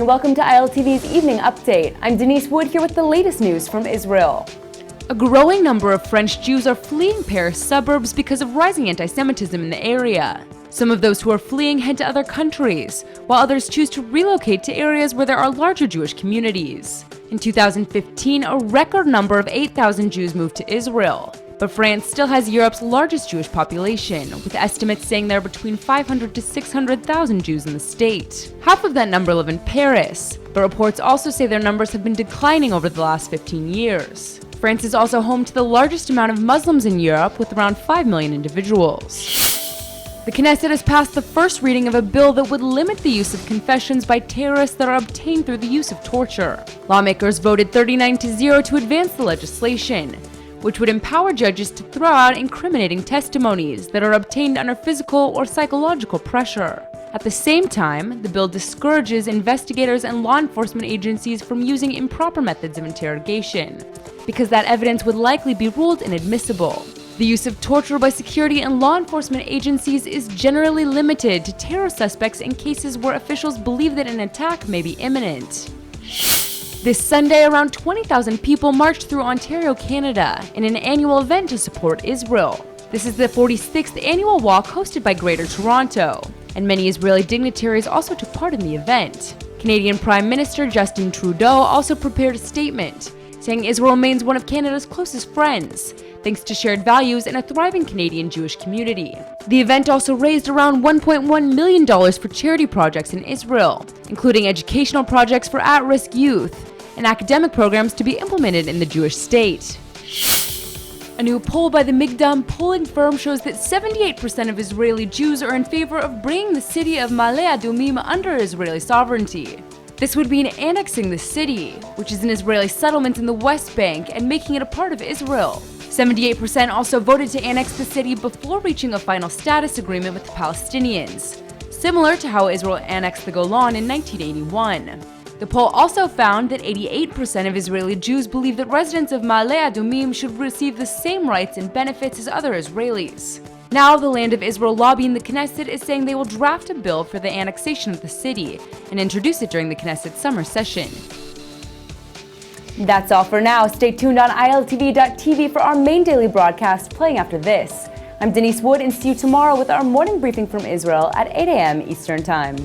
welcome to ILTV's Evening Update. I'm Denise Wood here with the latest news from Israel. A growing number of French Jews are fleeing Paris suburbs because of rising anti-Semitism in the area. Some of those who are fleeing head to other countries, while others choose to relocate to areas where there are larger Jewish communities. In 2015, a record number of 8,000 Jews moved to Israel. But France still has Europe's largest Jewish population, with estimates saying there are between 500 to 600,000 Jews in the state. Half of that number live in Paris, but reports also say their numbers have been declining over the last 15 years. France is also home to the largest amount of Muslims in Europe, with around 5 million individuals. The Knesset has passed the first reading of a bill that would limit the use of confessions by terrorists that are obtained through the use of torture. Lawmakers voted 39-0 to advance the legislation, which would empower judges to throw out incriminating testimonies that are obtained under physical or psychological pressure. At the same time, the bill discourages investigators and law enforcement agencies from using improper methods of interrogation, because that evidence would likely be ruled inadmissible. The use of torture by security and law enforcement agencies is generally limited to terror suspects in cases where officials believe that an attack may be imminent. This Sunday, around 20,000 people marched through Ontario, Canada, in an annual event to support Israel. This is the 46th annual walk hosted by Greater Toronto, and many Israeli dignitaries also took part in the event. Canadian Prime Minister Justin Trudeau also prepared a statement, saying Israel remains one of Canada's closest friends, thanks to shared values and a thriving Canadian Jewish community. The event also raised around $1.1 million for charity projects in Israel, including educational projects for at-risk youth and academic programs to be implemented in the Jewish state. A new poll by the midgam polling firm shows that 78% of Israeli Jews are in favor of bringing the city of Maale Adumim under Israeli sovereignty. This would mean annexing the city, which is an Israeli settlement in the West Bank, and making it a part of Israel. 78% also voted to annex the city before reaching a final status agreement with the Palestinians, similar to how Israel annexed the Golan in 1981. The poll also found that 88% of Israeli Jews believe that residents of Maale Adumim should receive the same rights and benefits as other Israelis. Now, the Land of Israel lobby in the Knesset is saying they will draft a bill for the annexation of the city and introduce it during the Knesset summer session. That's all for now. Stay tuned on ILTV.tv for our main daily broadcast playing after this. I'm Denise Wood, and see you tomorrow with our morning briefing from Israel at 8 a.m. Eastern Time.